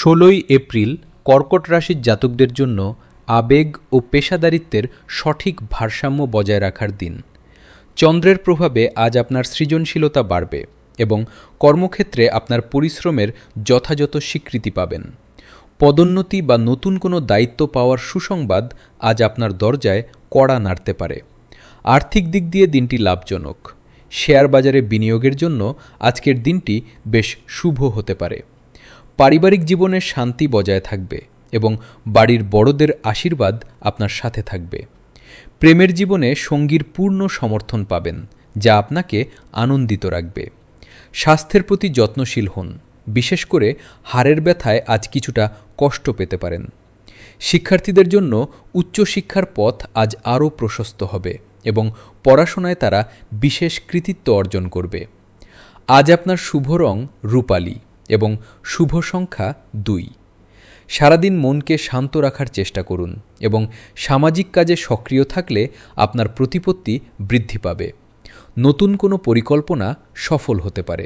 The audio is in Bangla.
16ই এপ্রিল কর্কট রাশির জাতকদের জন্য আবেগ ও পেশাদারিত্বের সঠিক ভারসাম্য বজায় রাখার দিন। চন্দ্রের প্রভাবে আজ আপনার সৃজনশীলতা বাড়বে এবং কর্মক্ষেত্রে আপনার পরিশ্রমের যথাযথ স্বীকৃতি পাবেন। পদোন্নতি বা নতুন কোনো দায়িত্ব পাওয়ার সুসংবাদ আজ আপনার দরজায় কড়া নাড়তে পারে। আর্থিক দিক দিয়ে দিনটি লাভজনক। শেয়ার বাজারে বিনিয়োগের জন্য আজকের দিনটি বেশ শুভ হতে পারে। পারিবারিক জীবনে শান্তি বজায় থাকবে এবং বাড়ির বড়দের আশীর্বাদ আপনার সাথে থাকবে। প্রেমের জীবনে সঙ্গীর পূর্ণ সমর্থন পাবেন, যা আপনাকে আনন্দিত রাখবে। স্বাস্থ্যের প্রতি যত্নশীল হন, বিশেষ করে হাড়ের ব্যথায় আজ কিছুটা কষ্ট পেতে পারেন। শিক্ষার্থীদের জন্য উচ্চশিক্ষার পথ আজ আরও প্রশস্ত হবে এবং পড়াশোনায় তারা বিশেষ কৃতিত্ব অর্জন করবে। আজ আপনার শুভ রং রূপালী এবং শুভ সংখ্যা 2। সারাদিন মনকে শান্ত রাখার চেষ্টা করুন এবং সামাজিক কাজে সক্রিয় থাকলে আপনার প্রতিপত্তি বৃদ্ধি পাবে। নতুন কোনো পরিকল্পনা সফল হতে পারে।